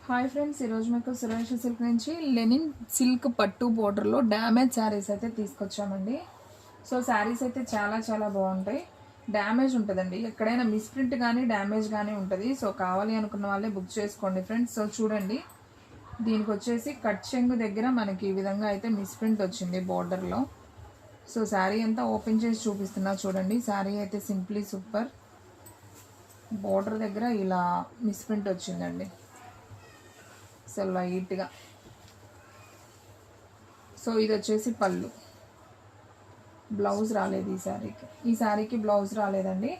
Hi friends, ఈరోజు మీకు Suresh silk నుంచి లెనిన్ సిల్క్ పట్టు బోర్డర్లో డ్యామేజ్ శారీస్ అయితే తీసుకొచ్చామండి. సో శారీస్ అయితే చాలా చాలా బాగుంటాయి. డ్యామేజ్ ఉంటుందండి, ఎక్కడైనా మిస్ప్రింట్ కానీ డ్యామేజ్ కానీ ఉంటుంది. సో కావాలి అనుకున్న వాళ్ళే బుక్ చేసుకోండి ఫ్రెండ్స్. సో చూడండి, దీనికి వచ్చేసి కట్ చెంగు దగ్గర మనకి ఈ విధంగా అయితే మిస్ప్రింట్ వచ్చింది బోర్డర్లో. సో శారీ అంతా ఓపెన్ చేసి చూపిస్తున్నా చూడండి. శారీ అయితే సింప్లీ సూపర్. బోర్డర్ దగ్గర ఇలా మిస్ప్రింట్ వచ్చిందండి, సో లైట్గా. సో ఇది వచ్చేసి పళ్ళు. బ్లౌజ్ రాలేదు ఈ శారీకి బ్లౌజ్ రాలేదండి.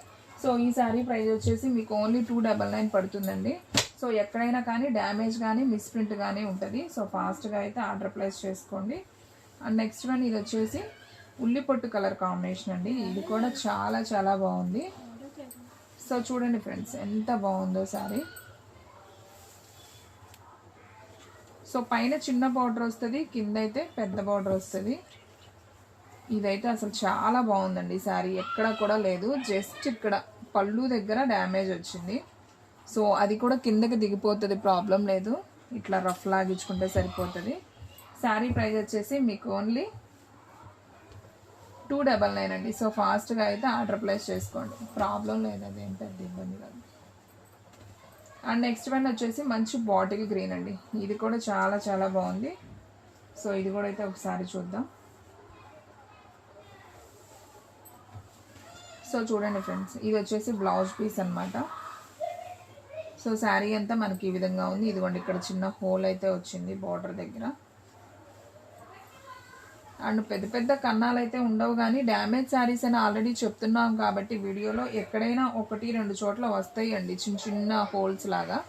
సో ఈ శారీ ప్రైస్ వచ్చేసి మీకు ఓన్లీ 299 పడుతుందండి. సో ఎక్కడైనా కానీ డ్యామేజ్ కానీ మిస్ప్రింట్ కానీ ఉంటుంది. సో ఫాస్ట్గా అయితే ఆర్డర్ ప్లేస్ చేసుకోండి. అండ్ నెక్స్ట్ వన్ ఇది వచ్చేసి ఉల్లిపొట్టు కలర్ కాంబినేషన్ అండి. ఇది కూడా చాలా చాలా బాగుంది. సో చూడండి ఫ్రెండ్స్, ఎంత బాగుందో శారీ. సో పైన చిన్న బార్డర్ వస్తుంది, కింద అయితే పెద్ద బార్డర్ వస్తుంది. ఇదైతే అసలు చాలా బాగుందండి శారీ, ఎక్కడ కూడా లేదు. జస్ట్ ఇక్కడ పళ్ళు దగ్గర డ్యామేజ్ వచ్చింది. సో అది కూడా కిందకి దిగిపోతుంది, ప్రాబ్లం లేదు. ఇట్లా రఫ్ లాగించుకుంటే సరిపోతుంది. శారీ ప్రైస్ వచ్చేసి మీకు ఓన్లీ 299 అండి. సో ఫాస్ట్గా అయితే ఆర్డర్ ప్లేస్ చేసుకోండి, ప్రాబ్లం లేదు, అదేం పెద్ద ఇబ్బంది కాదు. అండ్ నెక్స్ట్ వన్ వచ్చేసి మంచి బాటిల్ గ్రీన్ అండి. ఇది కూడా చాలా చాలా బాగుంది. సో ఇది కూడా అయితే ఒకసారి చూద్దాం. సో చూడండి ఫ్రెండ్స్, ఇది వచ్చేసి బ్లౌజ్ పీస్ అనమాట. సో శారీ అంతా మనకి ఈ విధంగా ఉంది. ఇదిగోండి, ఇక్కడ చిన్న హోల్ అయితే వచ్చింది బార్డర్ దగ్గర. అండ్ పెద్ద పెద్ద కన్నాలు అయితే ఉండవు, కానీ డ్యామేజ్ శారీస్ అని ఆల్రెడీ చెప్తున్నాం కాబట్టి వీడియోలో ఎక్కడైనా 1-2 చోట్ల వస్తాయి అండి, చిన్న చిన్న హోల్స్ లాగా.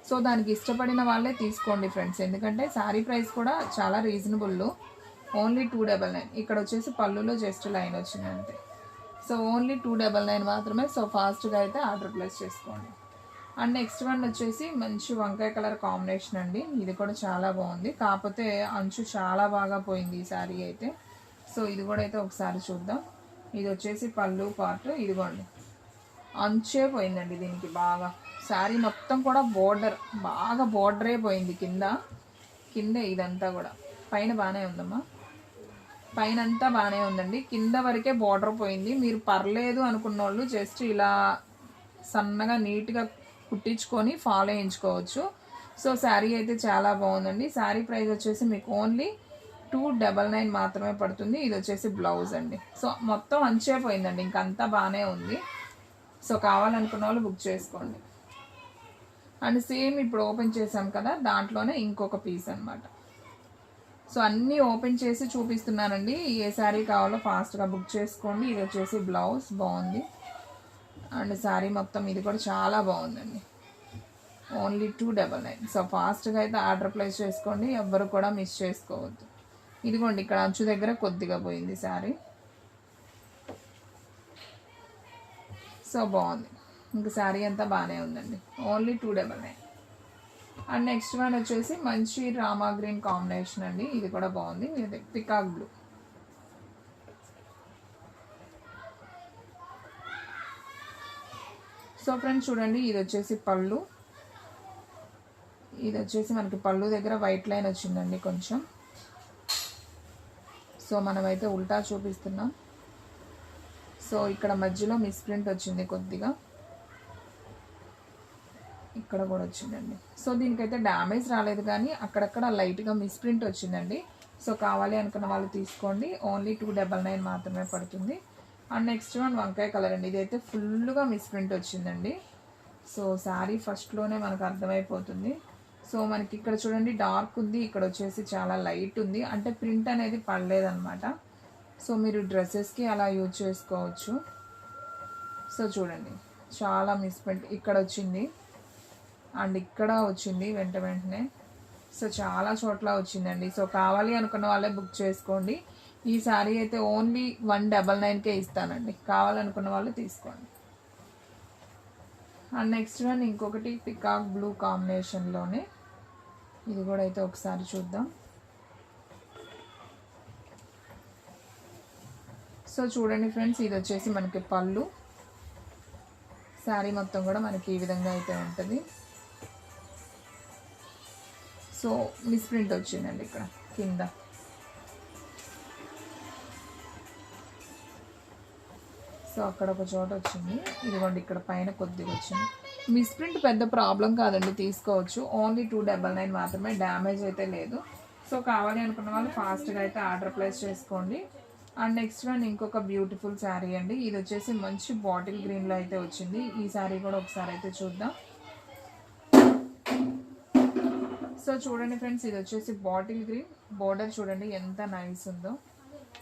సో దానికి ఇష్టపడిన వాళ్ళే తీసుకోండి ఫ్రెండ్స్, ఎందుకంటే శారీ ప్రైస్ కూడా చాలా రీజనబుల్. ఓన్లీ 299. ఇక్కడ వచ్చేసి పళ్ళులో జస్ట్ లైన్ వచ్చింది అంతే. సో ఓన్లీ 299 మాత్రమే. సో ఫాస్ట్గా అయితే ఆర్డర్ ప్లేస్ చేసుకోండి. అండ్ నెక్స్ట్ వన్ వచ్చేసి మంచి వంకాయ కలర్ కాంబినేషన్ అండి. ఇది కూడా చాలా బాగుంది, కాకపోతే అంచు చాలా బాగా పోయింది ఈ శారీ అయితే. సో ఇది కూడా అయితే ఒకసారి చూద్దాం. ఇది వచ్చేసి పళ్ళు పార్ట్. ఇదిగోండి, అంచే పోయిందండి దీనికి బాగా. శారీ మొత్తం కూడా బాగా బోర్డరే పోయింది. కింద ఇదంతా కూడా. పైన బాగానే ఉందమ్మా, పైన అంతా బాగానే ఉందండి, కింద వరకే బోర్డర్ పోయింది. మీరు పర్లేదు అనుకున్న వాళ్ళు జస్ట్ ఇలా సన్నగా నీట్గా కుట్టించుకొని ఫాలో చేయించుకోవచ్చు. సో శారీ అయితే చాలా బాగుందండి. శారీ ప్రైస్ వచ్చేసి మీకు ఓన్లీ 299 మాత్రమే పడుతుంది. ఇది వచ్చేసి బ్లౌజ్ అండి. సో మొత్తం అంచే పోయిందండి, ఇంకంతా బాగానే ఉంది. సో కావాలనుకున్న వాళ్ళు బుక్ చేసుకోండి. అండ్ సేమ్ ఇప్పుడు ఓపెన్ చేసాం కదా, దాంట్లోనే ఇంకొక పీస్ అనమాట. సో అన్నీ ఓపెన్ చేసి చూపిస్తున్నానండి. ఏ శారీ కావాలో ఫాస్ట్గా బుక్ చేసుకోండి. ఇది వచ్చేసి బ్లౌజ్ బాగుంది. అండ్ శారీ మొత్తం ఇది కూడా చాలా బాగుందండి. ఓన్లీ 299. సో ఫాస్ట్గా అయితే ఆర్డర్ ప్లేస్ చేసుకోండి, ఎవ్వరు కూడా మిస్ చేసుకోవద్దు. ఇదిగోండి, ఇక్కడ అంచు దగ్గర కొద్దిగా పోయింది శారీ. సో బాగుంది, ఇంకా శారీ అంతా బాగానే ఉందండి. ఓన్లీ 299. అండ్ నెక్స్ట్ వన్ వచ్చేసి మంచి రామా గ్రీన్ కాంబినేషన్ అండి. ఇది కూడా బాగుంది. ఇది పికాక్ బ్లూ. సో ఫ్రెండ్స్ చూడండి, ఇది వచ్చేసి పళ్ళు. ఇది వచ్చేసి మనకి పళ్ళు దగ్గర వైట్ లైన్ వచ్చిందండి కొంచెం. సో మనమైతే ఉల్టా చూపిస్తున్నాం. సో ఇక్కడ మధ్యలో మిస్ప్రింట్ వచ్చింది కొద్దిగా, ఇక్కడ కూడా వచ్చిందండి. సో దీనికైతే డ్యామేజ్ రాలేదు, కానీ అక్కడక్కడ లైట్గా మిస్ప్రింట్ వచ్చిందండి. సో కావాలి అనుకున్న వాళ్ళు తీసుకోండి. ఓన్లీ 299 మాత్రమే పడుతుంది. అండ్ నెక్స్ట్ వన్ వంకాయ కలర్ అండి. ఇదైతే ఫుల్గా మిస్ప్రింట్ వచ్చిందండి. సో శారీ ఫస్ట్లోనే మనకు అర్థమైపోతుంది. సో మనకి ఇక్కడ చూడండి డార్క్ ఉంది, ఇక్కడ వచ్చేసి చాలా లైట్ ఉంది, అంటే ప్రింట్ అనేది పడలేదన్నమాట. సో మీరు డ్రెస్సెస్కి అలా యూజ్ చేసుకోవచ్చు. సో చూడండి, చాలా మిస్ప్రింట్ ఇక్కడ వచ్చింది అండ్ ఇక్కడ వచ్చింది వెంటనే. సో చాలా చోట్ల వచ్చిందండి. సో కావాలి అనుకున్న వాళ్ళే బుక్ చేసుకోండి. ఈ శారీ అయితే ఓన్లీ 199కే ఇస్తానండి, కావాలనుకున్న వాళ్ళు తీసుకోండి. అండ్ నెక్స్ట్ వన్ ఇంకొకటి పికాక్ బ్లూ కాంబినేషన్లోనే. ఇది కూడా అయితే ఒకసారి చూద్దాం. సో చూడండి ఫ్రెండ్స్, ఇది వచ్చేసి మనకి పళ్ళు. శారీ మొత్తం కూడా మనకి ఈ విధంగా అయితే ఉంటుంది. సో మిస్ప్రింట్ వచ్చిందండి ఇక్కడ కింద. సో అక్కడ ఒక చోట వచ్చింది, ఇదిగోండి ఇక్కడ పైన కొద్దిగా వచ్చింది. మిస్ప్రింట్ పెద్ద ప్రాబ్లం కాదండి, తీసుకోవచ్చు. ఓన్లీ 299 మాత్రమే, డ్యామేజ్ అయితే లేదు. సో కావాలి అనుకున్న వాళ్ళు ఫాస్ట్గా అయితే ఆర్డర్ ప్లేస్ చేసుకోండి. అండ్ నెక్స్ట్ వన్ ఇంకొక బ్యూటిఫుల్ శారీ అండి. ఇది వచ్చేసి మంచి బాటిల్ గ్రీన్లో అయితే వచ్చింది. ఈ శారీ కూడా ఒకసారి అయితే చూద్దాం. సో చూడండి ఫ్రెండ్స్, ఇది వచ్చేసి బాటిల్ గ్రీన్, బోర్డర్ చూడండి ఎంత నైస్ ఉందో.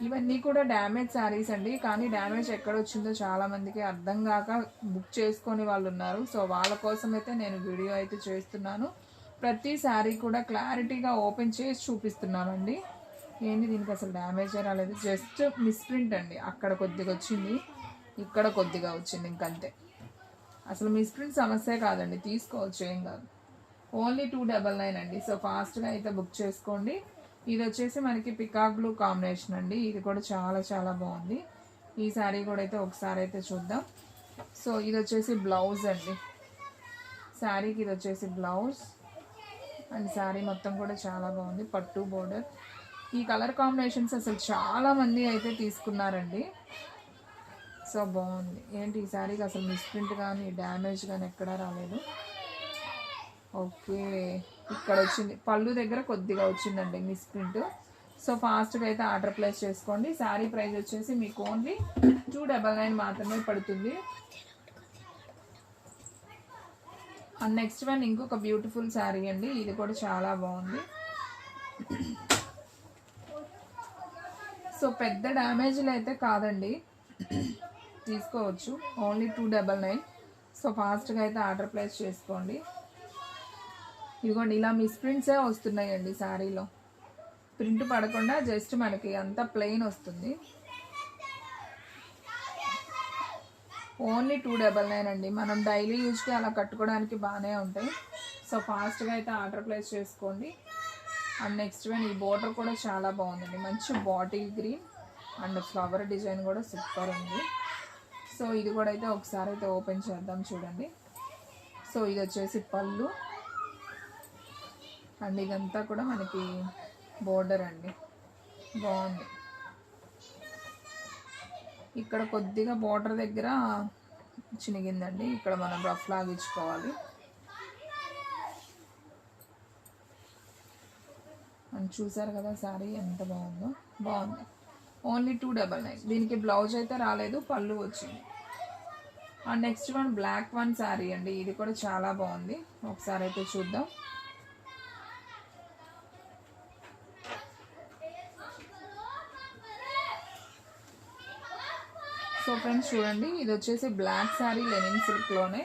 ఇవన్నీ కూడా డ్యామేజ్ శారీస్ అండి, కానీ డ్యామేజ్ ఎక్కడ వచ్చిందో చాలామందికి అర్థం కాక బుక్ చేసుకొని వాళ్ళు ఉన్నారు. సో వాళ్ళ కోసం అయితే నేను వీడియో అయితే చేస్తున్నాను. ప్రతి శారీ కూడా క్లారిటీగా ఓపెన్ చేసి చూపిస్తున్నానండి. ఏంటి దీనికి అసలు డ్యామేజ్ రాలేదు, జస్ట్ మిస్ప్రింట్ అండి. అక్కడ కొద్దిగా వచ్చింది, ఇక్కడ కొద్దిగా వచ్చింది, ఇంకంతే. అసలు మిస్ప్రింట్ సమస్య కాదండి, తీసుకోవచ్చు, ఏం కాదు. ఓన్లీ 299 అండి. సో ఫాస్ట్గా అయితే బుక్ చేసుకోండి. ఇది వచ్చేసి మనకి పికాక్ బ్లూ కాంబినేషన్ అండి. ఇది కూడా చాలా చాలా బాగుంది. ఈ శారీ కూడా అయితే ఒకసారి అయితే చూద్దాం. సో ఇది వచ్చేసి బ్లౌజ్ అండి, శారీకి ఇది వచ్చేసి బ్లౌజ్. అండ్ శారీ మొత్తం కూడా చాలా బాగుంది, పట్టు బోర్డర్. ఈ కలర్ కాంబినేషన్స్ అసలు చాలామంది అయితే తీసుకున్నారండి. సో బాగుంది. ఏంటి ఈ శారీకి అసలు మిస్ప్రింట్ కానీ డ్యామేజ్ కానీ ఎక్కడా రాలేదు. ఓకే, ఇక్కడ వచ్చింది, పళ్ళు దగ్గర కొద్దిగా వచ్చిందండి మిస్ప్రింట్. సో ఫాస్ట్గా అయితే ఆర్డర్ ప్లేస్ చేసుకోండి. శారీ ప్రైస్ వచ్చేసి మీకు ఓన్లీ 299 మాత్రమే పడుతుంది. అండ్ నెక్స్ట్ వన్ ఇంకొక బ్యూటిఫుల్ శారీ అండి. ఇది కూడా చాలా బాగుంది. సో పెద్ద డ్యామేజ్లు అయితే కాదండి, తీసుకోవచ్చు. ఓన్లీ 299. సో ఫాస్ట్గా అయితే ఆర్డర్ ప్లేస్ చేసుకోండి. ఇదిగోండి ఇలా మిస్ప్రింట్సే వస్తున్నాయండి శారీలో, ప్రింట్ పడకుండా జస్ట్ మనకి అంతా ప్లెయిన్ వస్తుంది. ఓన్లీ 299 అండి. మనం డైలీ యూజ్కి అలా కట్టుకోవడానికి బాగానే ఉంటాయి. సో ఫాస్ట్గా అయితే ఆర్డర్ ప్లేస్ చేసుకోండి. అండ్ నెక్స్ట్ వన్ ఈ బోర్డర్ కూడా చాలా బాగుందండి, మంచి bottle green and flower design కూడా సూపర్ ఉంది. సో ఇది కూడా అయితే ఒకసారి అయితే ఓపెన్ చేద్దాం చూడండి. సో ఇది వచ్చేసి పళ్ళు అండ్ ఇదంతా కూడా మనకి బోర్డర్ అండి, బాగుంది. ఇక్కడ కొద్దిగా బోర్డర్ దగ్గర చినిగిందండి, ఇక్కడ మనం రఫ్ లాగించుకోవాలి. అండ్ చూసారు కదా శారీ ఎంత బాగుందో, బాగుంది. ఓన్లీ 299. దీనికి బ్లౌజ్ అయితే రాలేదు, పళ్ళు వచ్చింది. And next one black one sari అండి. ఇది కూడా చాలా బాగుంది, ఒకసారి అయితే చూద్దాం. సో ఫ్రెండ్స్ చూడండి, ఇది వచ్చేసి బ్లాక్ శారీ లెనిన్ సిల్క్లోనే.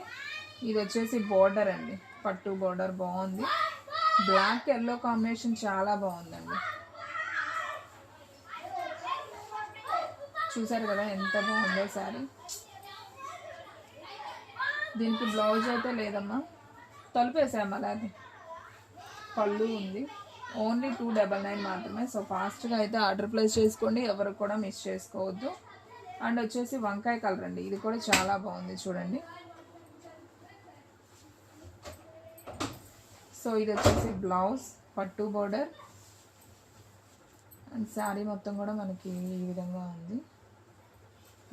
ఇది వచ్చేసి బోర్డర్ అండి, పట్టు బోర్డర్ బాగుంది. బ్లాక్ ఎల్లో కాంబినేషన్ చాలా బాగుందండి. చూసారు కదా ఎంత బాగుందో శారీ. దీనికి బ్లౌజ్ అయితే లేదమ్మా, తలుపేసాము అలాగే. పళ్ళు ఉంది. ఓన్లీ 299 మాత్రమే. సో ఫాస్ట్గా అయితే ఆర్డర్ ప్లేస్ చేసుకోండి, ఎవరు కూడా మిస్ చేసుకోవద్దు. అండ్ వచ్చేసి వంకాయ కలర్ అండి. ఇది కూడా చాలా బాగుంది చూడండి. సో ఇది వచ్చేసి బ్లౌజ్, పట్టు బోర్డర్ అండ్ శారీ మొత్తం కూడా మనకి ఈ విధంగా ఉంది.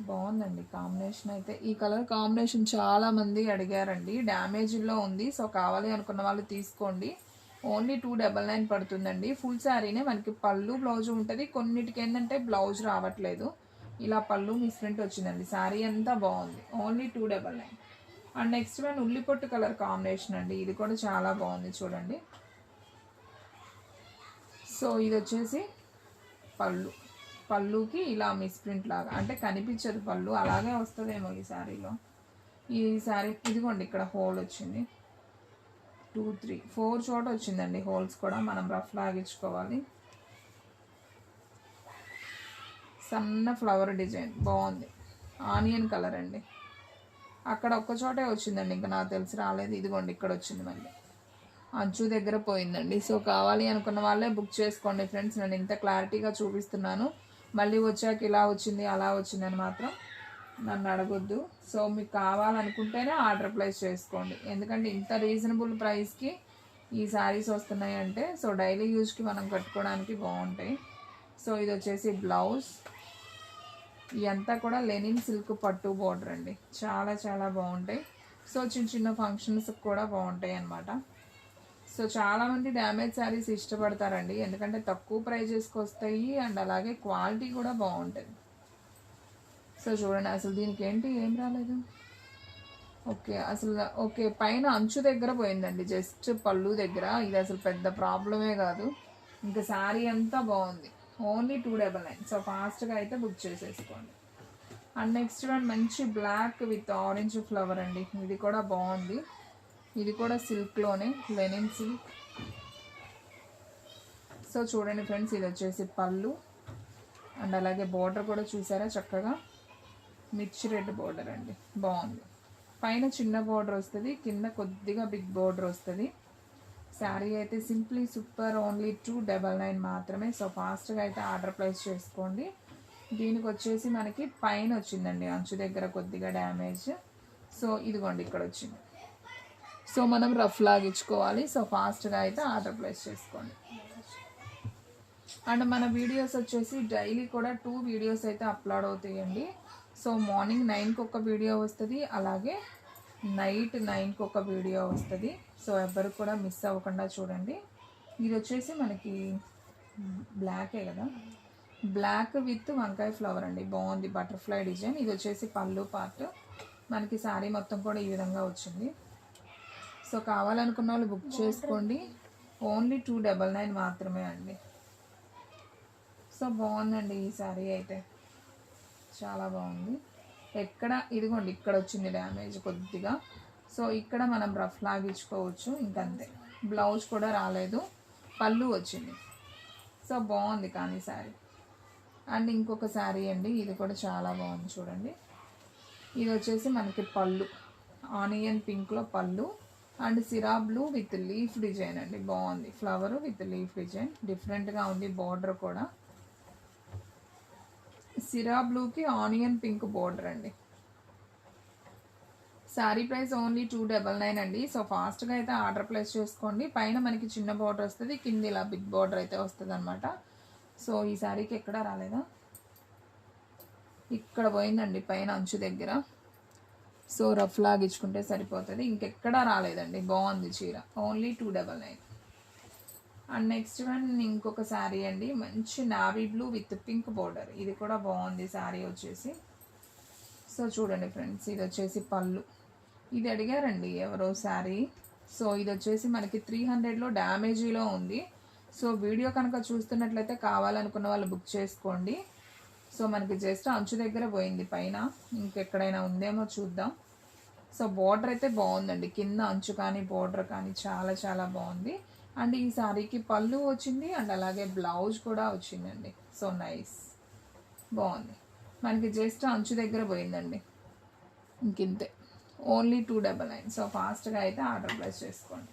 బాగుందండి కాంబినేషన్ అయితే. ఈ కలర్ కాంబినేషన్ చాలామంది అడిగారండి, డ్యామేజ్లో ఉంది. సో కావాలి అనుకున్న వాళ్ళు తీసుకోండి. ఓన్లీ 299 పడుతుందండి. ఫుల్ శారీనే మనకి పళ్ళు బ్లౌజ్ ఉంటుంది. కొన్నిటికి ఏంటంటే బ్లౌజ్ రావట్లేదు, ఇలా పళ్ళు మిస్ప్రింట్ వచ్చిందండి. శారీ అంతా బాగుంది. ఓన్లీ 299. అండ్ నెక్స్ట్ వన్ ఉల్లిపొట్టు కలర్ కాంబినేషన్ అండి. ఇది కూడా చాలా బాగుంది చూడండి. సో ఇది వచ్చేసి పళ్ళుకి ఇలా మిస్ప్రింట్ లాగా, అంటే కనిపించదు పళ్ళు, అలాగే వస్తుందేమో ఈ శారీలో. ఈ శారీ ఇదిగోండి ఇక్కడ హోల్ వచ్చింది, 2, 3, 4 చోట వచ్చిందండి హోల్స్ కూడా. మనం రఫ్ లాగించుకోవాలి. సన్న ఫ్లవర్ డిజైన్ బాగుంది, ఆనియన్ కలర్ అండి. అక్కడ ఒక్క చోటే వచ్చిందండి, ఇంకా నాకు తెలిసి రాలేదు. ఇదిగోండి ఇక్కడ వచ్చింది, మళ్ళీ అంచు దగ్గర పోయిందండి. సో కావాలి అనుకున్న వాళ్ళే బుక్ చేసుకోండి ఫ్రెండ్స్. నేను ఇంత క్లారిటీగా చూపిస్తున్నాను, మళ్ళీ వచ్చాక ఇలా వచ్చింది అలా వచ్చిందని మాత్రం నన్ను అడగొద్దు. సో మీకు కావాలనుకుంటేనే ఆర్డర్ ప్లేస్ చేసుకోండి, ఎందుకంటే ఇంత రీజనబుల్ ప్రైస్కి ఈ శారీస్ వస్తున్నాయి అంటే సో డైలీ యూజ్కి మనం కట్టుకోవడానికి బాగుంటాయి. సో ఇది వచ్చేసి బ్లౌజ్. ఇదంతా కూడా లెనిన్ సిల్క్ పట్టు బోర్డర్ అండి. చాలా చాలా బాగుంటాయి. సో చిన్న చిన్న ఫంక్షన్స్కి కూడా బాగుంటాయి అన్నమాట. సో చాలామంది డ్యామేజ్ శారీస్ ఇష్టపడతారండి, ఎందుకంటే తక్కువ ప్రైజెస్కి వస్తాయి అండ్ అలాగే క్వాలిటీ కూడా బాగుంటుంది. సో చూడండి, అసలు దీనికి ఏంటి ఏం రాలేదు. ఓకే, అసలు ఓకే పైన అంచు దగ్గర పోయిందండి, జస్ట్ పళ్ళు దగ్గర. ఇది అసలు పెద్ద ప్రాబ్లమే కాదు. ఇంకా శారీ అంతా బాగుంది. ఓన్లీ 299. సో ఫాస్ట్గా అయితే బుక్ చేసేసుకోండి. అండ్ నెక్స్ట్ వన్ మంచి బ్లాక్ విత్ ఆరెంజ్ ఫ్లవర్ అండి. ఇది కూడా బాగుంది. ఇది కూడా సిల్క్లోనే, లెనిన్ సిల్క్. సో చూడండి ఫ్రెండ్స్, ఇది వచ్చేసి పళ్ళు అండ్ అలాగే బోర్డర్ కూడా చూసారా చక్కగా మిర్చి రెడ్ బోర్డర్ అండి. బాగుంది. పైన చిన్న బోర్డర్ వస్తుంది, కింద కొద్దిగా బిగ్ బోర్డర్ వస్తుంది. శారీ అయితే సింప్లీ సూపర్. ఓన్లీ 299 మాత్రమే. సో ఫాస్ట్గా అయితే ఆర్డర్ ప్లేస్ చేసుకోండి. దీనికి వచ్చేసి మనకి పైన వచ్చిందండి అంచు దగ్గర కొద్దిగా డ్యామేజ్. సో ఇదిగోండి ఇక్కడ వచ్చింది. సో మనం రఫ్ లాగించుకోవాలి. సో ఫాస్ట్గా అయితే ఆర్డర్ ప్లేస్ చేసుకోండి. అండ్ మన వీడియోస్ వచ్చేసి డైలీ కూడా 2 వీడియోస్ అయితే అప్లోడ్ అవుతాయండి. సో మార్నింగ్ 9కి ఒక వీడియో వస్తుంది, అలాగే నైట్ 9కి ఒక వీడియో వస్తుంది. సో ఎవ్వరు కూడా మిస్ అవ్వకుండా చూడండి. ఇది వచ్చేసి మనకి బ్లాకే కదా, బ్లాక్ విత్ వంకాయ ఫ్లవర్ అండి. బాగుంది, బటర్ఫ్లై డిజైన్. ఇది వచ్చేసి పళ్ళు పార్ట్. మనకి శారీ మొత్తం కూడా ఈ విధంగా వచ్చింది. సో కావాలనుకున్న వాళ్ళు బుక్ చేసుకోండి. ఓన్లీ 299 మాత్రమే అండి. సో బాగుందండి ఈ శారీ అయితే, చాలా బాగుంది. ఎక్కడ ఇదిగోండి ఇక్కడ వచ్చింది డ్యామేజ్ కొద్దిగా. సో ఇక్కడ మనం రఫ్ లాగించుకోవచ్చు, ఇంకంతే. బ్లౌజ్ కూడా రాలేదు, పళ్ళు వచ్చింది. సో బాగుంది కానీ శారీ. అండ్ ఇంకొక శారీ అండి, ఇది కూడా చాలా బాగుంది చూడండి. ఇది వచ్చేసి మనకి పళ్ళు ఆనియన్ పింక్లో పళ్ళు అండ్ సిరా బ్లూ విత్ లీఫ్ డిజైన్ అండి. బాగుంది, ఫ్లవర్ విత్ లీఫ్ డిజైన్, డిఫరెంట్గా ఉంది. బార్డర్ కూడా సిరా బ్లూకి ఆనియన్ పింక్ బోర్డర్ అండి. శారీ ప్రైస్ ఓన్లీ 299 అండి. సో ఫాస్ట్గా అయితే ఆర్డర్ ప్లేస్ చేసుకోండి. పైన మనకి చిన్న బార్డర్ వస్తుంది, కింద ఇలా బిగ్ బార్డర్ అయితే వస్తుంది అనమాట. సో ఈ శారీకి ఎక్కడ రాలేదా, ఇక్కడ పోయిందండి పైన అంచు దగ్గర. సో రఫ్ లాగించుకుంటే సరిపోతుంది, ఇంకెక్కడా రాలేదండి. బాగుంది చీర. ఓన్లీ 299. అండ్ నెక్స్ట్ వన్ ఇంకొక శారీ అండి, మంచి navy blue with pink border. ఇది కూడా బాగుంది శారీ వచ్చేసి. సో చూడండి ఫ్రెండ్స్, ఇది వచ్చేసి పళ్ళు. ఇది అడిగారండి ఎవరో శారీ. సో ఇది వచ్చేసి మనకి 300లో డ్యామేజీలో ఉంది. సో వీడియో కనుక చూస్తున్నట్లయితే కావాలనుకున్న వాళ్ళు బుక్ చేసుకోండి. సో మనకి జస్ట్ అంచు దగ్గర పోయింది, పైన ఇంకెక్కడైనా ఉందేమో చూద్దాం. సో బోర్డర్ అయితే బాగుందండి, కింద అంచు కానీ బోర్డర్ కానీ చాలా చాలా బాగుంది. అండ్ ఈ శారీకి పళ్ళు వచ్చింది అండ్ అలాగే బ్లౌజ్ కూడా వచ్చిందండి. సో నైస్, బాగుంది. మనకి జస్ట్ అంచు దగ్గర పోయిందండి, ఇంకింతే. ఓన్లీ 299. సో ఫాస్ట్గా అయితే ఆర్డర్ ప్లేస్ చేసుకోండి.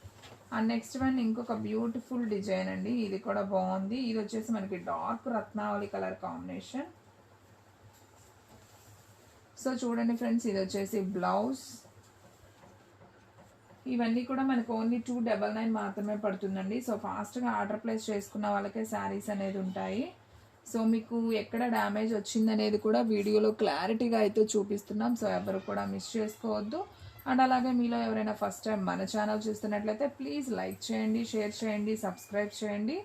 అండ్ నెక్స్ట్ వన్ ఇంకొక బ్యూటిఫుల్ డిజైన్ అండి. ఇది కూడా బాగుంది. ఇది వచ్చేసి మనకి డార్క్ రత్నావళి కలర్ కాంబినేషన్. సో చూడండి ఫ్రెండ్స్, ఇది వచ్చేసి బ్లౌజ్. ఇవన్నీ కూడా మనకు ఓన్లీ 299 మాత్రమే పడుతుందండి. సో ఫాస్ట్గా ఆర్డర్ ప్లేస్ చేసుకున్న వాళ్ళకే శారీస్ అనేది ఉంటాయి. సో మీకు ఎక్కడ డ్యామేజ్ వచ్చిందనేది కూడా వీడియోలో క్లారిటీగా అయితే చూపిస్తున్నాం. సో ఎవరు కూడా మిస్ చేసుకోవద్దు. అండ్ అలాగే మీలో ఎవరైనా ఫస్ట్ టైం మన ఛానల్ చూస్తున్నట్లయితే ప్లీజ్ లైక్ చేయండి, షేర్ చేయండి, సబ్స్క్రైబ్ చేయండి.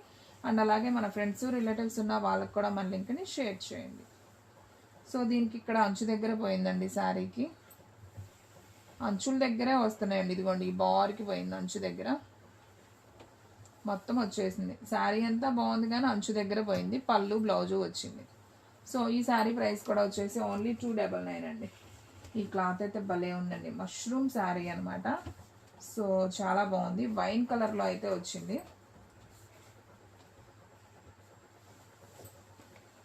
అండ్ అలాగే మన ఫ్రెండ్స్ రిలేటివ్స్ ఉన్న వాళ్ళకి కూడా మన లింక్ని షేర్ చేయండి. సో దీనికి ఇక్కడ అంచు దగ్గర పోయిందండి, శారీకి అంచుల దగ్గరే వస్తున్నాయండి. ఇదిగోండి ఈ బార్కి పోయింది అంచు దగ్గర, మొత్తం వచ్చేసింది. శారీ అంతా బాగుంది కానీ అంచు దగ్గర పోయింది. పళ్ళు బ్లౌజు వచ్చింది. సో ఈ శారీ ప్రైస్ కూడా వచ్చేసి ఓన్లీ 299 అండి. ఈ క్లాత్ అయితే భలే ఉందండి, మష్రూమ్ శారీ అనమాట. సో చాలా బాగుంది, వైన్ కలర్లో అయితే వచ్చింది.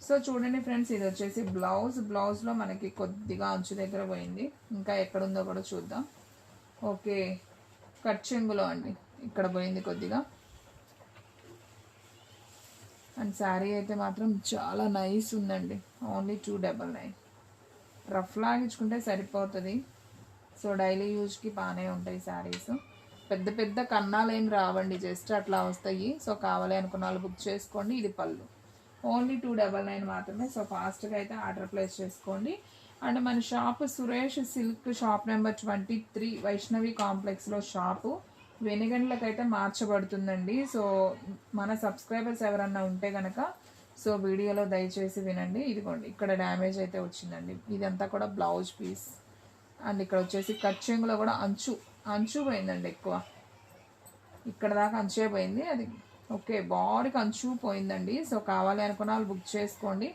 సో చూడండి ఫ్రెండ్స్, ఇది వచ్చేసి బ్లౌజ్లో మనకి కొద్దిగా అంచు దగ్గర పోయింది, ఇంకా ఎక్కడుందో కూడా చూద్దాం. ఓకే, కట్ చెంగులో అండి, ఇక్కడ పోయింది కొద్దిగా. అండ్ శారీ అయితే మాత్రం చాలా నైస్ ఉందండి. ఓన్లీ 299. రఫ్ లాగించుకుంటే సరిపోతుంది. సో డైలీ యూజ్కి బాగానే ఉంటాయి శారీస్. పెద్ద పెద్ద కన్నాలు ఏం రావండి, జస్ట్ అట్లా వస్తాయి. సో కావాలి అనుకున్న వాళ్ళు బుక్ చేసుకోండి. ఇది పళ్ళు, ఓన్లీ 299 మాత్రమే. సో ఫాస్ట్గా అయితే ఆర్డర్ ప్లేస్ చేసుకోండి. అండ్ మన shop Suresh silk shop number 23 Vaishnavi కాంప్లెక్స్లో షాపు వెనుగండ్లకైతే మార్చబడుతుందండి. సో మన సబ్స్క్రైబర్స్ ఎవరన్నా ఉంటే కనుక సో వీడియోలో దయచేసి వినండి. ఇదిగోండి ఇక్కడ డ్యామేజ్ అయితే వచ్చిందండి. ఇదంతా కూడా బ్లౌజ్ పీస్. అండ్ ఇక్కడ వచ్చేసి కట్ చెంగులో కూడా అంచు పోయిందండి. ఎక్కువ ఇక్కడ దాకా అంచే పోయింది. అది ఓకే, బాడీకి అంచు పోయిందండి. సో కావాలి అనుకున్న వాళ్ళు బుక్ చేసుకోండి.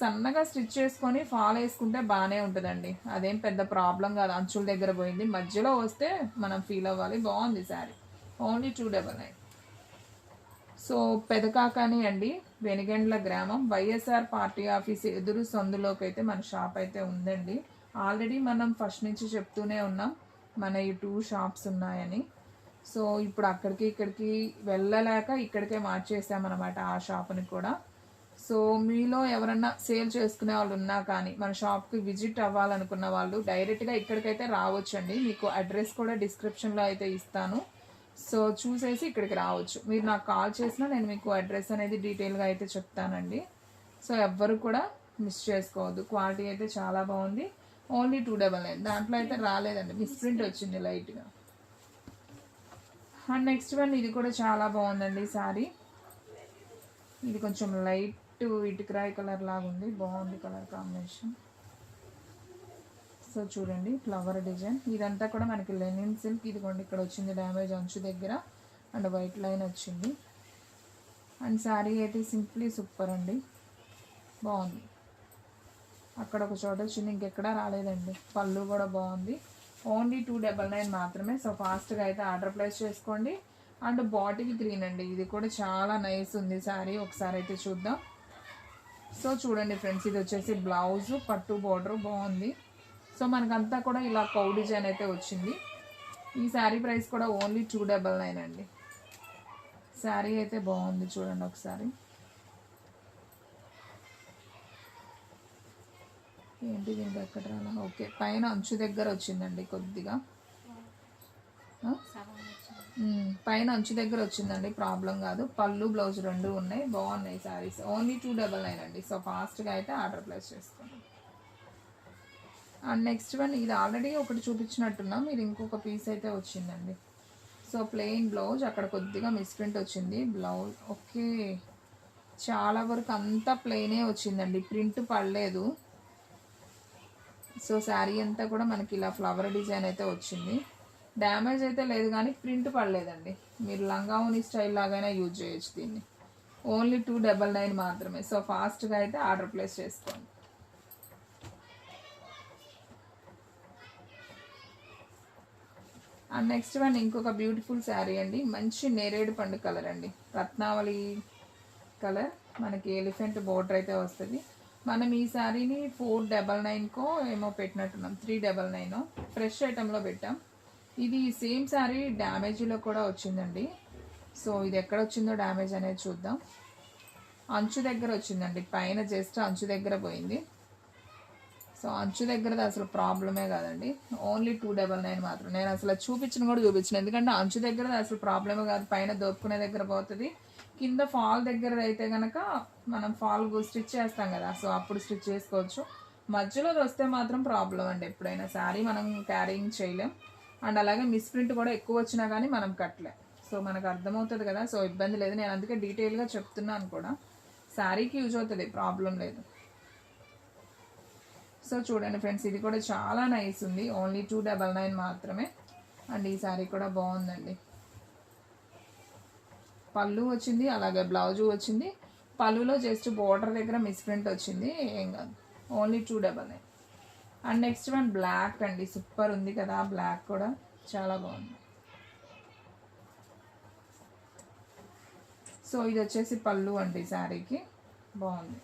సన్నగా స్టిచ్ చేసుకొని ఫాల్ వేసుకుంటే బాగానే ఉంటుందండి, అదేం పెద్ద ప్రాబ్లం కాదు. అంచుల దగ్గర పోయింది, మధ్యలో వస్తే మనం ఫీల్ అవ్వాలి. బాగుంది శారీ, ఓన్లీ 299. సో పెదకాకాని అండి, వెనిగండ్ల గ్రామం, వైఎస్ఆర్ పార్టీ ఆఫీస్ ఎదురు సందులోకి అయితే మన షాప్ అయితే ఉందండి. ఆల్రెడీ మనం ఫస్ట్ నుంచి చెప్తూనే ఉన్నాం మన ఈ 2 షాప్స్ ఉన్నాయని. సో ఇప్పుడు అక్కడికి ఇక్కడికి వెళ్ళలేక ఇక్కడికే మార్చేసామన్నమాట ఆ షాప్ని కూడా. సో మీలో ఎవరన్నా సేల్ చేసుకునే వాళ్ళు ఉన్నా కానీ మన షాప్కి విజిట్ అవ్వాలనుకున్న వాళ్ళు డైరెక్ట్గా ఇక్కడికైతే రావచ్చండి. మీకు అడ్రస్ కూడా డిస్క్రిప్షన్లో అయితే ఇస్తాను. సో చూసేసి ఇక్కడికి రావచ్చు. మీరు నాకు కాల్ చేసినా నేను మీకు అడ్రస్ అనేది డీటెయిల్గా అయితే చెప్తానండి. సో ఎవ్వరు కూడా మిస్ చేసుకోవద్దు. క్వాలిటీ అయితే చాలా బాగుంది, ఓన్లీ 299. దాంట్లో అయితే రాలేదండి, మిస్ప్రింట్ వచ్చింది లైట్గా. అండ్ నెక్స్ట్ వన్ ఇది కూడా చాలా బాగుందండి శారీ. ఇది కొంచెం లైట్ ఇటుకరాయి కలర్ లాగా ఉంది, బాగుంది కలర్ కాంబినేషన్. సో చూడండి ఫ్లవర్ డిజైన్. ఇదంతా కూడా మనకి లెనిన్ సిల్క్. ఇదిగోండి ఇక్కడ వచ్చింది డ్యామేజ్ అంచు దగ్గర అండ్ వైట్ లైన్ వచ్చింది. అండ్ శారీ అయితే సింప్లీ సూపర్ అండి, బాగుంది. అక్కడ ఒక చోట వచ్చింది, ఇంకెక్కడా రాలేదండి. పళ్ళు కూడా బాగుంది, ఓన్లీ 299 మాత్రమే. సో ఫాస్ట్గా అయితే ఆర్డర్ ప్లేస్ చేసుకోండి. అండ్ బాటిల్ గ్రీన్ అండి, ఇది కూడా చాలా నైస్ ఉంది శారీ. ఒకసారి అయితే చూద్దాం. సో చూడండి ఫ్రెండ్స్, ఇది వచ్చేసి బ్లౌజ్ పట్టు బోర్డర్ బాగుంది. సో మనకంతా కూడా ఇలా కౌ డిజైన్ అయితే వచ్చింది. ఈ శారీ ప్రైస్ కూడా ఓన్లీ 299 అండి. శారీ అయితే బాగుంది, చూడండి ఒకసారి. ఏంటిది ఇంకా ఎక్కడ రాలా? ఓకే, పైన అంచు దగ్గర వచ్చిందండి కొద్దిగా, పైన అంచు దగ్గర వచ్చిందండి, ప్రాబ్లం కాదు. పళ్ళు బ్లౌజ్ రెండు ఉన్నాయి, బాగున్నాయి శారీస్. ఓన్లీ 299 అండి. సో ఫాస్ట్గా అయితే ఆర్డర్ ప్లేస్ చేసుకోండి. అండ్ నెక్స్ట్ వన్ ఇది ఆల్రెడీ ఒకటి చూపించినట్టున్నా, మీరు ఇంకొక పీస్ అయితే వచ్చిందండి. సో ప్లెయిన్ బ్లౌజ్, అక్కడ కొద్దిగా మిస్ప్రింట్ వచ్చింది బ్లౌజ్. ఓకే, చాలా వరకు అంతా ప్లెయినే వచ్చిందండి, ప్రింట్ పడలేదు. సో శారీ అంతా కూడా మనకి ఇలా ఫ్లవర్ డిజైన్ అయితే వచ్చింది. డ్యామేజ్ అయితే లేదు కానీ ప్రింట్ పడలేదండి. మీరు లంగావుని స్టైల్ లాగైనా యూజ్ చేయొచ్చు దీన్ని. ఓన్లీ 299 మాత్రమే. సో ఫాస్ట్గా అయితే ఆర్డర్ ప్లేస్ చేసుకోండి. అండ్ నెక్స్ట్ వన్ ఇంకొక బ్యూటిఫుల్ శారీ అండి, మంచి నేరేడు పండు కలర్ అండి, రత్నావళి కలర్. మనకి ఎలిఫెంట్ బోర్డర్ అయితే వస్తుంది. మనం ఈ శారీని 499కో ఏమో పెట్టినట్టున్నాం, 399 ఫ్రెష్ ఐటెంలో పెట్టాం. ఇది సేమ్ శారీ డ్యామేజీలో కూడా వచ్చిందండి. సో ఇది ఎక్కడ వచ్చిందో డ్యామేజ్ అనేది చూద్దాం. అంచు దగ్గర వచ్చిందండి, పైన జస్ట్ అంచు దగ్గర పోయింది. సో అంచు దగ్గరది అసలు ప్రాబ్లమే కాదండి, ఓన్లీ 299 మాత్రం. నేను అసలు చూపించిన కూడా చూపించిన, ఎందుకంటే అంచు దగ్గరది అసలు ప్రాబ్లమే కాదు. పైన దొరుకునే దగ్గర పోతుంది, కింద ఫాల్ దగ్గర అయితే కనుక మనం ఫాల్ స్టిచ్ చేస్తాం కదా, సో అప్పుడు స్టిచ్ చేసుకోవచ్చు. మధ్యలో వస్తే మాత్రం ప్రాబ్లం అండి, ఎప్పుడైనా శారీ మనం క్యారీయింగ్ చేయలేం. అండ్ అలాగే మిస్ప్రింట్ కూడా ఎక్కువ వచ్చినా కానీ మనం కట్టలేం. సో మనకు అర్థమవుతుంది కదా, సో ఇబ్బంది లేదు. నేను అందుకే డీటెయిల్గా చెప్తున్నాను కూడా, శారీకి యూజ్ అవుతుంది, ప్రాబ్లం లేదు. సో చూడండి ఫ్రెండ్స్, ఇది కూడా చాలా నైస్ ఉంది, ఓన్లీ 299 మాత్రమే. అండ్ ఈ శారీ కూడా బాగుందండి. పళ్ళు వచ్చింది, అలాగే బ్లౌజు వచ్చింది. పళ్ళులో జస్ట్ బోర్డర్ దగ్గర మిస్ప్రింట్ వచ్చింది, ఏం కాదు, only 299. And next one black అండి, సూపర్ ఉంది కదా, బ్లాక్ కూడా చాలా బాగుంది. సో ఇది వచ్చేసి పళ్ళు అండి శారీకి, బాగుంది.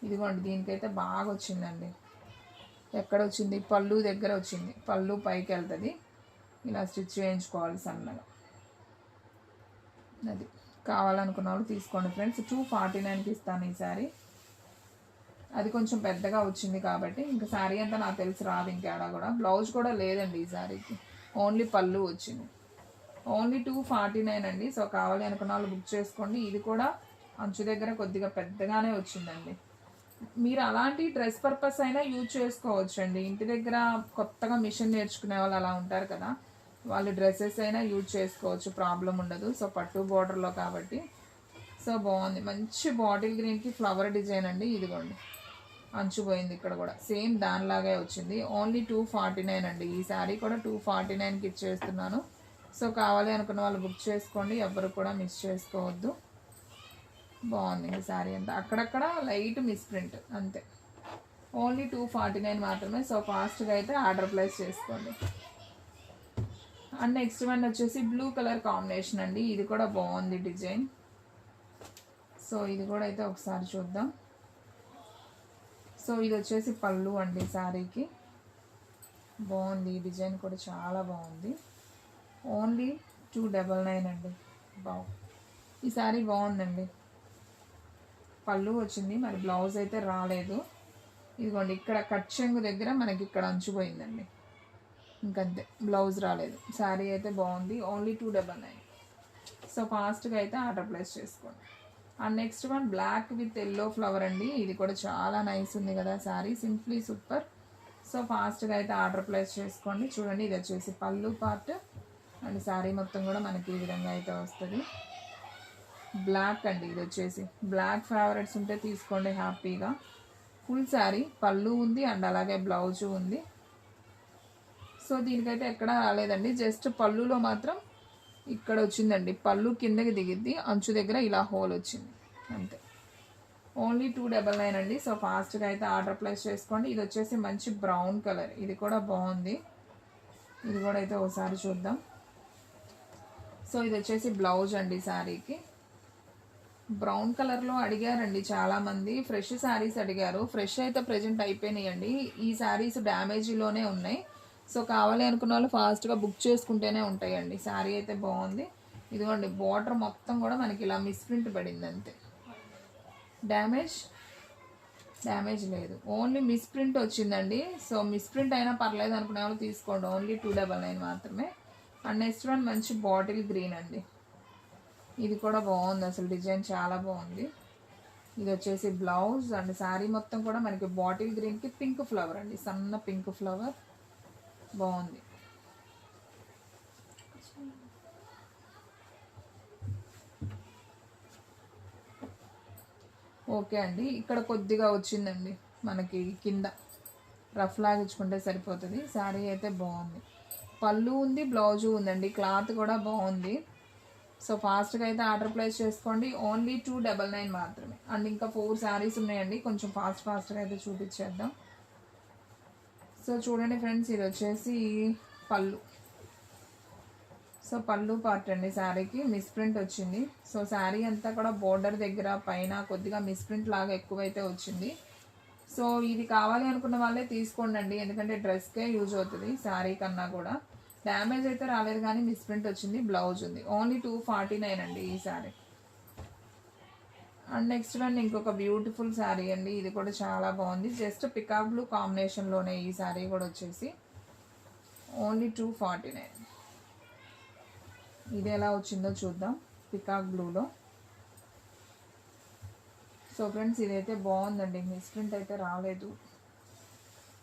ఇదిగోండి దీనికైతే బాగా వచ్చిందండి. ఎక్కడ వచ్చింది? పళ్ళు దగ్గర వచ్చింది. పళ్ళు పైకి వెళ్తుంది, ఇలా స్టిచ్ చేయించుకోవాలి సన్నగా. అది కావాలనుకున్న వాళ్ళు తీసుకోండి ఫ్రెండ్స్. 249కి ఇస్తాను ఈ శారీ. అది కొంచెం పెద్దగా వచ్చింది కాబట్టి ఇంకా శారీ అంతా నాకు తెలిసి రాదు ఇంకేడా కూడా. బ్లౌజ్ కూడా లేదండి ఈ శారీకి, ఓన్లీ పళ్ళు వచ్చింది. ఓన్లీ 249 అండి. సో కావాలి అనుకున్న వాళ్ళు బుక్ చేసుకోండి. ఇది కూడా అంచు దగ్గర కొద్దిగా పెద్దగానే వచ్చిందండి. మీరు అలాంటి డ్రెస్ పర్పస్ అయినా యూజ్ చేసుకోవచ్చు అండి. ఇంటి దగ్గర కొత్తగా మిషన్ నేర్చుకునే వాళ్ళు అలా ఉంటారు కదా, వాళ్ళు డ్రెస్సెస్ అయినా యూజ్ చేసుకోవచ్చు, ప్రాబ్లం ఉండదు. సో పట్టు బోర్డర్లో కాబట్టి. సో బాగుంది, మంచి బాటిల్ గ్రీన్కి ఫ్లవర్ డిజైన్ అండి. ఇదిగోండి అంచు పోయింది ఇక్కడ కూడా, సేమ్ దానిలాగే వచ్చింది. ఓన్లీ 249 అండి. ఈ శారీ కూడా 249కి ఇచ్చేస్తున్నాను. సో కావాలి అనుకున్న వాళ్ళు బుక్ చేసుకోండి, ఎవ్వరు కూడా మిస్ చేసుకోవద్దు. బాగుంది ఈ శారీ అంతా, అక్కడక్కడ లైట్ మిస్ ప్రింట్ అంతే. ఓన్లీ 249 మాత్రమే. సో ఫాస్ట్గా అయితే ఆర్డర్ ప్లేస్ చేసుకోండి. అండ్ నెక్స్ట్ వన్ వచ్చేసి బ్లూ కలర్ కాంబినేషన్ అండి. ఇది కూడా బాగుంది డిజైన్. సో ఇది కూడా అయితే ఒకసారి చూద్దాం. సో ఇది వచ్చేసి పళ్ళు అండి శారీకి. బాగుంది, ఈ డిజైన్ కూడా చాలా బాగుంది. ఓన్లీ 299 అండి. బాగు, ఈ శారీ బాగుందండి. పళ్ళు వచ్చింది, మరి బ్లౌజ్ అయితే రాలేదు. ఇదిగోండి ఇక్కడ కట్ చెంగు దగ్గర మనకి ఇక్కడ అంచుపోయిందండి, ఇంకంతే, బ్లౌజ్ రాలేదు. శారీ అయితే బాగుంది. ఓన్లీ 299. సో ఫాస్ట్గా అయితే ఆర్డర్ ప్లేస్ చేసుకోండి. And next one black with yellow flower అండి. ఇది కూడా చాలా నైస్ ఉంది కదా శారీ, సింప్లీ సూపర్. సో ఫాస్ట్గా అయితే ఆర్డర్ ప్లేస్ చేసుకోండి. చూడండి ఇది వచ్చేసి పళ్ళు పార్ట్, అండ్ శారీ మొత్తం కూడా మనకి ఈ విధంగా అయితే వస్తుంది. బ్లాక్ అండి, ఇది వచ్చేసి బ్లాక్ ఫేవరెట్స్ ఉంటే తీసుకోండి హ్యాపీగా. ఫుల్ శారీ పళ్ళు ఉంది అండ్ అలాగే బ్లౌజు ఉంది. సో దీనికైతే ఎక్కడా రాలేదండి, జస్ట్ పళ్ళులో మాత్రం ఇక్కడ వచ్చిందండి. పళ్ళు కిందకి దిగిద్ది, అంచు దగ్గర ఇలా హోల్ వచ్చింది అంతే. ఓన్లీ 299 అండి. సో ఫాస్ట్గా అయితే ఆర్డర్ ప్లేస్ చేసుకోండి. ఇది వచ్చేసి మంచి బ్రౌన్ కలర్, ఇది కూడా బాగుంది. ఇది కూడా అయితే ఒకసారి చూద్దాం. సో ఇది వచ్చేసి బ్లౌజ్ అండి శారీకి. బ్రౌన్ కలర్లో అడిగారండి చాలామంది, ఫ్రెష్ శారీస్ అడిగారు. ఫ్రెష్ అయితే ప్రజెంట్ అయిపోయినాయండి. ఈ శారీస్ డ్యామేజీలోనే ఉన్నాయి. సో కావాలి అనుకున్న వాళ్ళు ఫాస్ట్గా బుక్ చేసుకుంటేనే ఉంటాయండి. శారీ అయితే బాగుంది. ఇదిగోండి బార్డర్ మొత్తం కూడా మనకి ఇలా మిస్ప్రింట్ పడింది అంతే, డ్యామేజ్ లేదు, ఓన్లీ మిస్ప్రింట్ వచ్చిందండి. సో మిస్ప్రింట్ అయినా పర్లేదు అనుకునే వాళ్ళు తీసుకోండి. ఓన్లీ 299 మాత్రమే. అండ్ నెక్స్ట్ వన్ మంచి బాటిల్ గ్రీన్ అండి. ఇది కూడా బాగుంది, అసలు డిజైన్ చాలా బాగుంది. ఇది వచ్చేసి బ్లౌజ్ అండ్ శారీ మొత్తం కూడా మనకి బాటిల్ గ్రీన్కి పింక్ ఫ్లవర్ అండి, సన్న పింక్ ఫ్లవర్, బాగుంది. ఓకే అండి, ఇక్కడ కొద్దిగా వచ్చిందండి మనకి కింద, రఫ్ లాగించుకుంటే సరిపోతుంది. శారీ అయితే బాగుంది, పళ్ళు ఉంది, బ్లౌజు ఉందండి, క్లాత్ కూడా బాగుంది. సో ఫాస్ట్గా అయితే ఆర్డర్ ప్లేస్ చేసుకోండి. ఓన్లీ 299 మాత్రమే. అండ్ ఇంకా 4 శారీస్ ఉన్నాయండి, కొంచెం ఫాస్ట్గా అయితే చూపించేద్దాం. సో చూడండి ఫ్రెండ్స్, ఇది వచ్చేసి పళ్ళు. సో పళ్ళు పార్ట్ అండి, శారీకి మిస్ప్రింట్ వచ్చింది. సో శారీ అంతా కూడా బోర్డర్ దగ్గర పైన కొద్దిగా మిస్ప్రింట్ లాగా ఎక్కువైతే వచ్చింది. సో ఇది కావాలి అనుకున్న వాళ్ళే తీసుకోండి, ఎందుకంటే డ్రెస్కే యూజ్ అవుతుంది శారీ కన్నా కూడా. డ్యామేజ్ అయితే రాలేదు కానీ మిస్ప్రింట్ వచ్చింది, బ్లౌజ్ ఉంది. ఓన్లీ 249 అండి ఈ శారీ. అండ్ నెక్స్ట్ వన్ ఇంకొక బ్యూటిఫుల్ శారీ అండి. ఇది కూడా చాలా బాగుంది, జస్ట్ పికాక్ బ్లూ కాంబినేషన్లోనే ఈ శారీ కూడా వచ్చేసి. ఓన్లీ 249. ఇది ఎలా వచ్చిందో చూద్దాం, పికాక్ బ్లూలో. సో ఫ్రెండ్స్ ఇదైతే బాగుందండి, మిస్ప్రింట్ అయితే రాలేదు,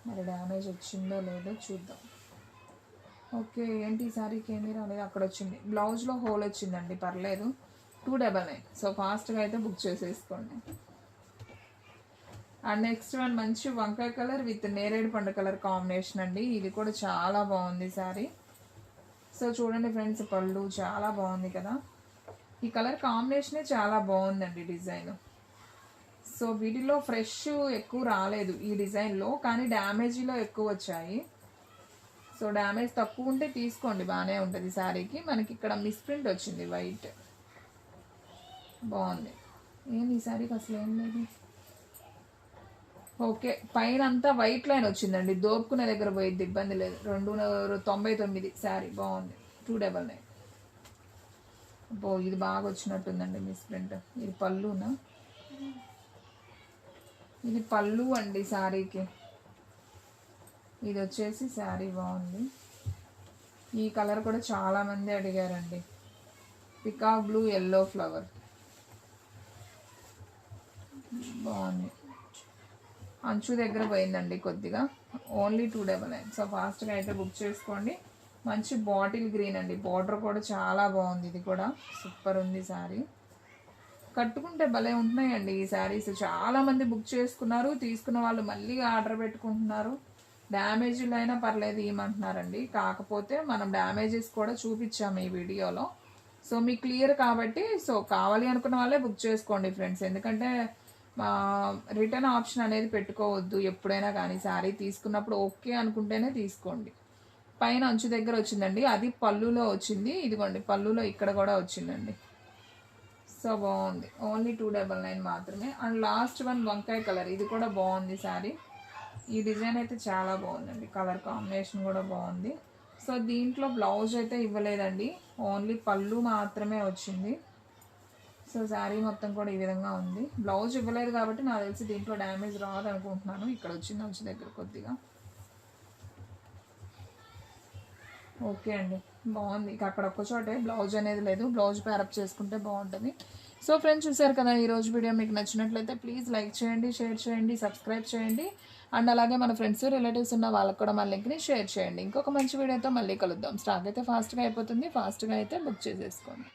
మరి డ్యామేజ్ వచ్చిందో లేదో చూద్దాం. ఓకే, ఏంటి ఈ శారీకి ఏమీ రాలేదు, అక్కడ వచ్చింది, బ్లౌజ్లో హోల్ వచ్చిందండి, పర్లేదు. 299. సో ఫాస్ట్గా అయితే బుక్ చేసేసుకోండి. అండ్ నెక్స్ట్ వన్ మంచి వంకాయ కలర్ విత్ నేరేడు పండు కలర్ కాంబినేషన్ అండి. ఇది కూడా చాలా బాగుంది శారీ. సో చూడండి ఫ్రెండ్స్, పళ్ళు చాలా బాగుంది కదా, ఈ కలర్ కాంబినేషనే చాలా బాగుందండి డిజైన్. సో వీటిలో ఫ్రెష్ ఎక్కువ రాలేదు ఈ డిజైన్లో, కానీ డ్యామేజీలో ఎక్కువ వచ్చాయి. సో డ్యామేజ్ తక్కువ ఉంటే తీసుకోండి, బాగానే ఉంటుంది శారీకి. మనకి ఇక్కడ మిస్ప్రింట్ వచ్చింది వైట్, బాగుంది. ఏంది ఈ శారీకి అసలు ఏం లేదు. ఓకే, పైన అంతా వైట్ లైన్ వచ్చిందండి, దోపుకునే దగ్గర పోయిద్ది, ఇబ్బంది లేదు. 299 శారీ, బాగుంది. 299. ఇది బాగా వచ్చినట్టుందండి మిస్ప్రింట్. ఇది పళ్ళునా, ఇది పళ్ళు అండి శారీకి. ఇది వచ్చేసి శారీ బాగుంది. ఈ కలర్ కూడా చాలామంది అడిగారండి. పికాక్ బ్లూ ఎల్లో ఫ్లవర్ బాగుంది. అంచు దగ్గర పోయిందండి కొద్దిగా, ఓన్లీ 299. సో ఫాస్ట్గా అయితే బుక్ చేసుకోండి. మంచి బాటిల్ గ్రీన్ అండి, బార్డర్ కూడా చాలా బాగుంది. ఇది కూడా సూపర్ ఉంది శారీ. కట్టుకుంటే భలే ఉంటున్నాయండి ఈ శారీస్. చాలామంది బుక్ చేసుకున్నారు, తీసుకున్న వాళ్ళు మళ్ళీ ఆర్డర్ పెట్టుకుంటున్నారు. డ్యామేజ్లు అయినా పర్లేదు ఇవ్వమంటున్నారండి. కాకపోతే మనం డ్యామేజెస్ కూడా చూపించాము ఈ వీడియోలో. సో మీకు క్లియర్ కాబట్టి, సో కావాలి అనుకున్న వాళ్ళే బుక్ చేసుకోండి ఫ్రెండ్స్. ఎందుకంటే రిటర్న్ ఆప్షన్ అనేది పెట్టుకోవద్దు ఎప్పుడైనా కానీ. శారీ తీసుకున్నప్పుడు ఓకే అనుకుంటేనే తీసుకోండి. పైన అంచు దగ్గర వచ్చిందండి, అది పళ్ళులో వచ్చింది. ఇదిగోండి పళ్ళులో ఇక్కడ కూడా వచ్చిందండి. సో బాగుంది, ఓన్లీ 299 మాత్రమే. అండ్ లాస్ట్ వన్ వంకాయ కలర్, ఇది కూడా బాగుంది శారీ. ఈ డిజైన్ అయితే చాలా బాగుందండి, కలర్ కాంబినేషన్ కూడా బాగుంది. సో దీంట్లో బ్లౌజ్ అయితే ఇవ్వలేదండి, ఓన్లీ పళ్ళు మాత్రమే వచ్చింది. సో శారీ మొత్తం కూడా ఈ విధంగా ఉంది. బ్లౌజ్ ఇవ్వలేదు కాబట్టి నాకు తెలిసి దీంట్లో డ్యామేజ్ రాదు అనుకుంటున్నాను. ఇక్కడ వచ్చింది అంచు దగ్గర కొద్దిగా. ఓకే అండి, బాగుంది. ఇక అక్కడ ఒక్క చోటే బ్లౌజ్ అనేది లేదు, బ్లౌజ్ ప్యారప్ చేసుకుంటే బాగుంటుంది. సో ఫ్రెండ్స్ చూసారు కదా, ఈరోజు వీడియో మీకు నచ్చినట్లయితే ప్లీజ్ లైక్ చేయండి, షేర్ చేయండి, సబ్స్క్రైబ్ చేయండి. అండ్ అలాగే మన ఫ్రెండ్స్ రిలేటివ్స్ ఉన్న వాళ్ళకి కూడా మన లింక్ని షేర్ చేయండి. ఇంకొక మంచి వీడియోతో మళ్ళీ కలుద్దాం. స్టాక్ అయితే ఫాస్ట్గా అయిపోతుంది, ఫాస్ట్గా అయితే బుక్ చేసేసుకోండి.